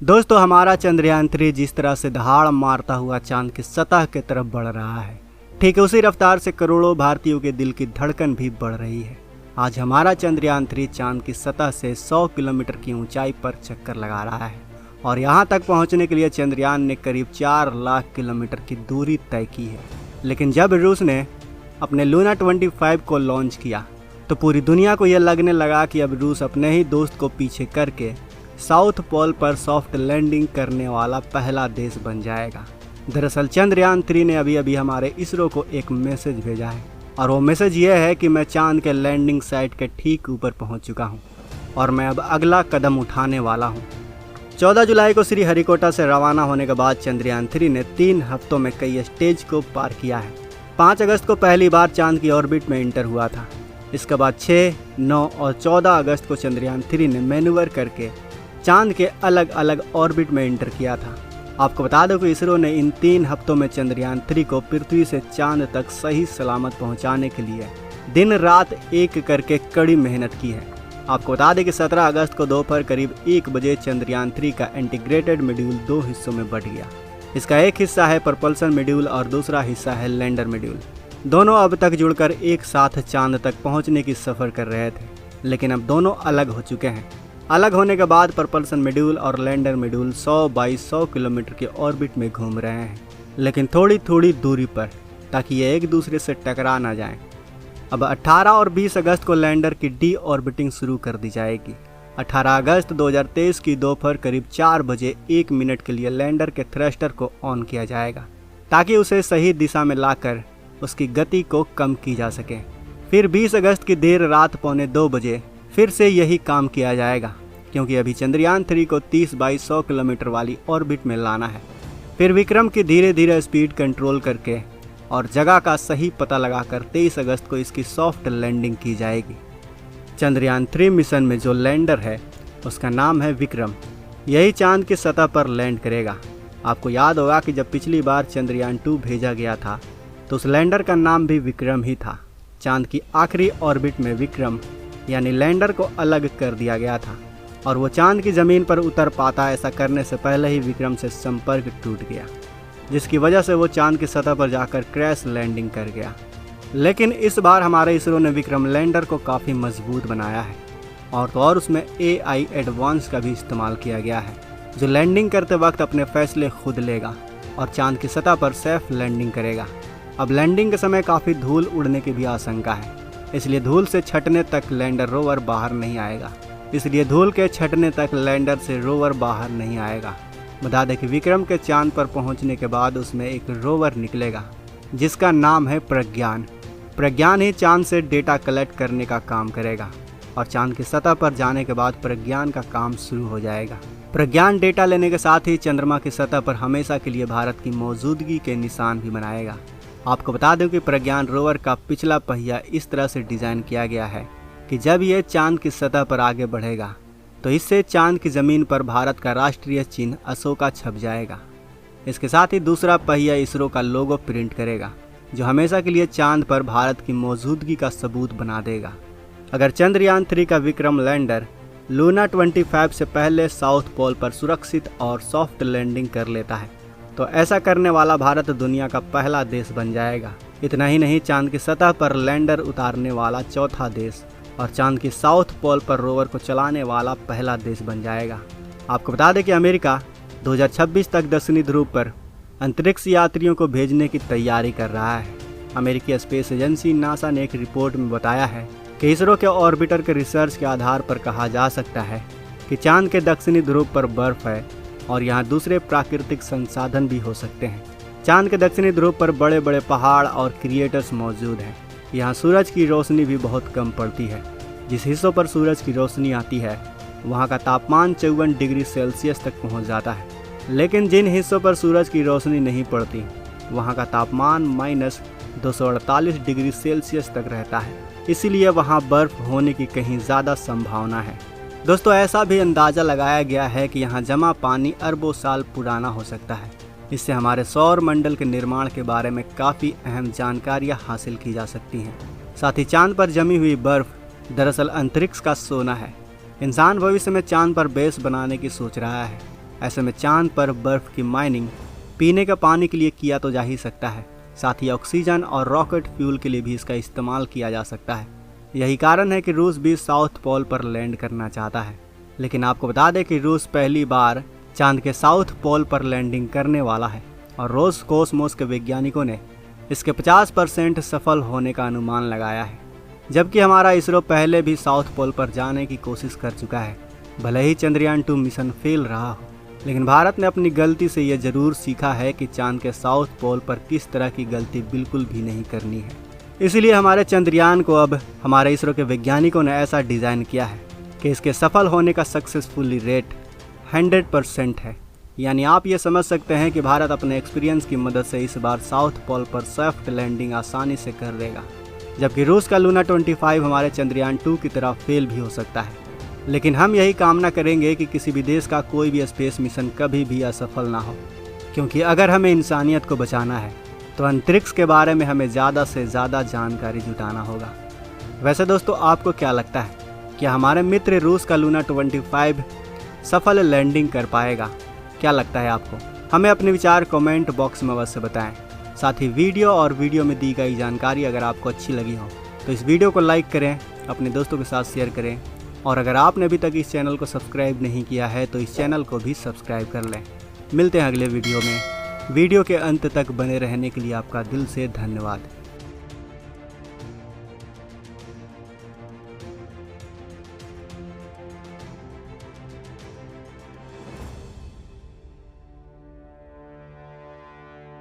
दोस्तों, हमारा चंद्रयान-3 जिस तरह से दहाड़ मारता हुआ चांद की सतह की तरफ बढ़ रहा है, ठीक उसी रफ्तार से करोड़ों भारतीयों के दिल की धड़कन भी बढ़ रही है। आज हमारा चंद्रयान-3 चांद की सतह से 100 किलोमीटर की ऊंचाई पर चक्कर लगा रहा है और यहां तक पहुंचने के लिए चंद्रयान ने करीब 4 लाख किलोमीटर की दूरी तय की है। लेकिन जब रूस ने अपने लूना 25 को लॉन्च किया तो पूरी दुनिया को यह लगने लगा कि अब रूस अपने ही दोस्त को पीछे करके साउथ पोल पर सॉफ्ट लैंडिंग करने वाला पहला देश बन जाएगा। दरअसल चंद्रयान-3 ने अभी हमारे इसरो को एक मैसेज भेजा है और वो मैसेज ये है कि मैं चांद के लैंडिंग साइट के ठीक ऊपर पहुंच चुका हूं और मैं अब अगला कदम उठाने वाला हूं। 14 जुलाई को श्रीहरिकोटा से रवाना होने के बाद चंद्रयान-3 ने 3 हफ्तों में कई स्टेज को पार किया है। 5 अगस्त को पहली बार चांद की ऑर्बिट में इंटर हुआ था। इसके बाद 6, 9 और 14 अगस्त को चंद्रयान-3 ने मैन्यूवर करके चांद के अलग अलग ऑर्बिट में इंटर किया था। आपको बता दो कि इसरो ने इन 3 हफ्तों में चंद्रयान-3 को पृथ्वी से चांद तक सही सलामत पहुंचाने के लिए दिन रात एक करके कड़ी मेहनत की है। आपको बता दें कि 17 अगस्त को दोपहर करीब 1 बजे चंद्रयान-3 का इंटीग्रेटेड मॉड्यूल 2 हिस्सों में बंट गया। इसका एक हिस्सा है प्रपल्सन मॉड्यूल और दूसरा हिस्सा है लैंडर मॉड्यूल। दोनों अब तक जुड़कर एक साथ चांद तक पहुंचने की सफ़र कर रहे थे, लेकिन अब दोनों अलग हो चुके हैं। अलग होने के बाद प्रपल्सन मॉड्यूल और लैंडर मॉड्यूल 100 बाई 100 किलोमीटर के ऑर्बिट में घूम रहे हैं, लेकिन थोड़ी थोड़ी दूरी पर, ताकि ये एक दूसरे से टकरा ना जाएं। अब 18 और 20 अगस्त को लैंडर की डी ऑर्बिटिंग शुरू कर दी जाएगी। 18 अगस्त 2023 की दोपहर करीब 4 बजे 1 मिनट के लिए लैंडर के थ्रस्टर को ऑन किया जाएगा, ताकि उसे सही दिशा में लाकर उसकी गति को कम की जा सके। फिर 20 अगस्त की देर रात 1:45 बजे फिर से यही काम किया जाएगा, क्योंकि अभी चंद्रयान-3 को 30 बाई 100 किलोमीटर वाली ऑर्बिट में लाना है। फिर विक्रम की धीरे धीरे स्पीड कंट्रोल करके और जगह का सही पता लगाकर 23 अगस्त को इसकी सॉफ्ट लैंडिंग की जाएगी। चंद्रयान-3 मिशन में जो लैंडर है उसका नाम है विक्रम। यही चांद की सतह पर लैंड करेगा। आपको याद होगा कि जब पिछली बार चंद्रयान-2 भेजा गया था तो उस लैंडर का नाम भी विक्रम ही था। चांद की आखिरी ऑर्बिट में विक्रम यानी लैंडर को अलग कर दिया गया था और वो चांद की ज़मीन पर उतर पाता। ऐसा करने से पहले ही विक्रम से संपर्क टूट गया, जिसकी वजह से वो चांद की सतह पर जाकर क्रैश लैंडिंग कर गया। लेकिन इस बार हमारे इसरो ने विक्रम लैंडर को काफ़ी मजबूत बनाया है और तो और उसमें AI एडवांस का भी इस्तेमाल किया गया है, जो लैंडिंग करते वक्त अपने फैसले खुद लेगा और चांद की सतह पर सेफ लैंडिंग करेगा। अब लैंडिंग के समय काफ़ी धूल उड़ने की भी आशंका है, इसलिए धूल से छटने तक लैंडर रोवर बाहर नहीं आएगा। बता दें कि विक्रम के चांद पर पहुंचने के बाद उसमें एक रोवर निकलेगा जिसका नाम है प्रज्ञान। प्रज्ञान ही चांद से डेटा कलेक्ट करने का काम करेगा और चांद की सतह पर जाने के बाद प्रज्ञान का काम शुरू हो जाएगा। प्रज्ञान डेटा लेने के साथ ही चंद्रमा की सतह पर हमेशा के लिए भारत की मौजूदगी के निशान भी बनाएगा। आपको बता दें कि प्रज्ञान रोवर का पिछला पहिया इस तरह से डिज़ाइन किया गया है कि जब यह चांद की सतह पर आगे बढ़ेगा तो इससे चांद की ज़मीन पर भारत का राष्ट्रीय चिन्ह अशोका छप जाएगा। इसके साथ ही दूसरा पहिया इसरो का लोगो प्रिंट करेगा, जो हमेशा के लिए चांद पर भारत की मौजूदगी का सबूत बना देगा। अगर चंद्रयान-3 का विक्रम लैंडर लूना 25 से पहले साउथ पोल पर सुरक्षित और सॉफ्ट लैंडिंग कर लेता है तो ऐसा करने वाला भारत दुनिया का पहला देश बन जाएगा। इतना ही नहीं, चांद की सतह पर लैंडर उतारने वाला चौथा देश और चांद की साउथ पोल पर रोवर को चलाने वाला पहला देश बन जाएगा। आपको बता दें कि अमेरिका 2026 तक दक्षिणी ध्रुव पर अंतरिक्ष यात्रियों को भेजने की तैयारी कर रहा है। अमेरिकी स्पेस एजेंसी नासा ने एक रिपोर्ट में बताया है कि इसरो के ऑर्बिटर के रिसर्च के आधार पर कहा जा सकता है कि चांद के दक्षिणी ध्रुव पर बर्फ है और यहाँ दूसरे प्राकृतिक संसाधन भी हो सकते हैं। चांद के दक्षिणी ध्रुव पर बड़े बड़े पहाड़ और क्रिएटर्स मौजूद हैं। यहाँ सूरज की रोशनी भी बहुत कम पड़ती है। जिस हिस्सों पर सूरज की रोशनी आती है वहाँ का तापमान 54 डिग्री सेल्सियस तक पहुँच जाता है, लेकिन जिन हिस्सों पर सूरज की रोशनी नहीं पड़ती वहाँ का तापमान -248 डिग्री सेल्सियस तक रहता है। इसीलिए वहाँ बर्फ होने की कहीं ज़्यादा संभावना है। दोस्तों, ऐसा भी अंदाज़ा लगाया गया है कि यहाँ जमा पानी अरबों साल पुराना हो सकता है। इससे हमारे सौर मंडल के निर्माण के बारे में काफ़ी अहम जानकारियाँ हासिल की जा सकती हैं। साथ ही चांद पर जमी हुई बर्फ दरअसल अंतरिक्ष का सोना है। इंसान भविष्य में चांद पर बेस बनाने की सोच रहा है। ऐसे में चांद पर बर्फ की माइनिंग पीने का पानी के लिए किया तो जा ही सकता है, साथ ही ऑक्सीजन और रॉकेट फ्यूल के लिए भी इसका इस्तेमाल किया जा सकता है। यही कारण है कि रूस भी साउथ पोल पर लैंड करना चाहता है। लेकिन आपको बता दें कि रूस पहली बार चांद के साउथ पोल पर लैंडिंग करने वाला है और रोसकोसमोस के वैज्ञानिकों ने इसके 50% सफल होने का अनुमान लगाया है, जबकि हमारा इसरो पहले भी साउथ पोल पर जाने की कोशिश कर चुका है। भले ही चंद्रयान 2 मिशन फेल रहा हो, लेकिन भारत ने अपनी गलती से यह जरूर सीखा है कि चांद के साउथ पोल पर किस तरह की गलती बिल्कुल भी नहीं करनी है। इसलिए हमारे चंद्रयान को अब हमारे इसरो के वैज्ञानिकों ने ऐसा डिज़ाइन किया है कि इसके सफल होने का सक्सेसफुली रेट 100% है। यानी आप ये समझ सकते हैं कि भारत अपने एक्सपीरियंस की मदद से इस बार साउथ पोल पर सॉफ्ट लैंडिंग आसानी से कर लेगा, जबकि रूस का लूना 25 हमारे चंद्रयान 2 की तरह फेल भी हो सकता है। लेकिन हम यही कामना करेंगे कि किसी भी देश का कोई भी स्पेस मिशन कभी भी असफल ना हो, क्योंकि अगर हमें इंसानियत को बचाना है तो अंतरिक्ष के बारे में हमें ज़्यादा से ज़्यादा जानकारी जुटाना होगा। वैसे दोस्तों, आपको क्या लगता है, क्या हमारे मित्र रूस का लूना 25 सफल लैंडिंग कर पाएगा? क्या लगता है आपको? हमें अपने विचार कमेंट बॉक्स में अवश्य बताएं। साथ ही वीडियो में दी गई जानकारी अगर आपको अच्छी लगी हो तो इस वीडियो को लाइक करें, अपने दोस्तों के साथ शेयर करें, और अगर आपने अभी तक इस चैनल को सब्सक्राइब नहीं किया है तो इस चैनल को भी सब्सक्राइब कर लें। मिलते हैं अगले वीडियो में। वीडियो के अंत तक बने रहने के लिए आपका दिल से धन्यवाद।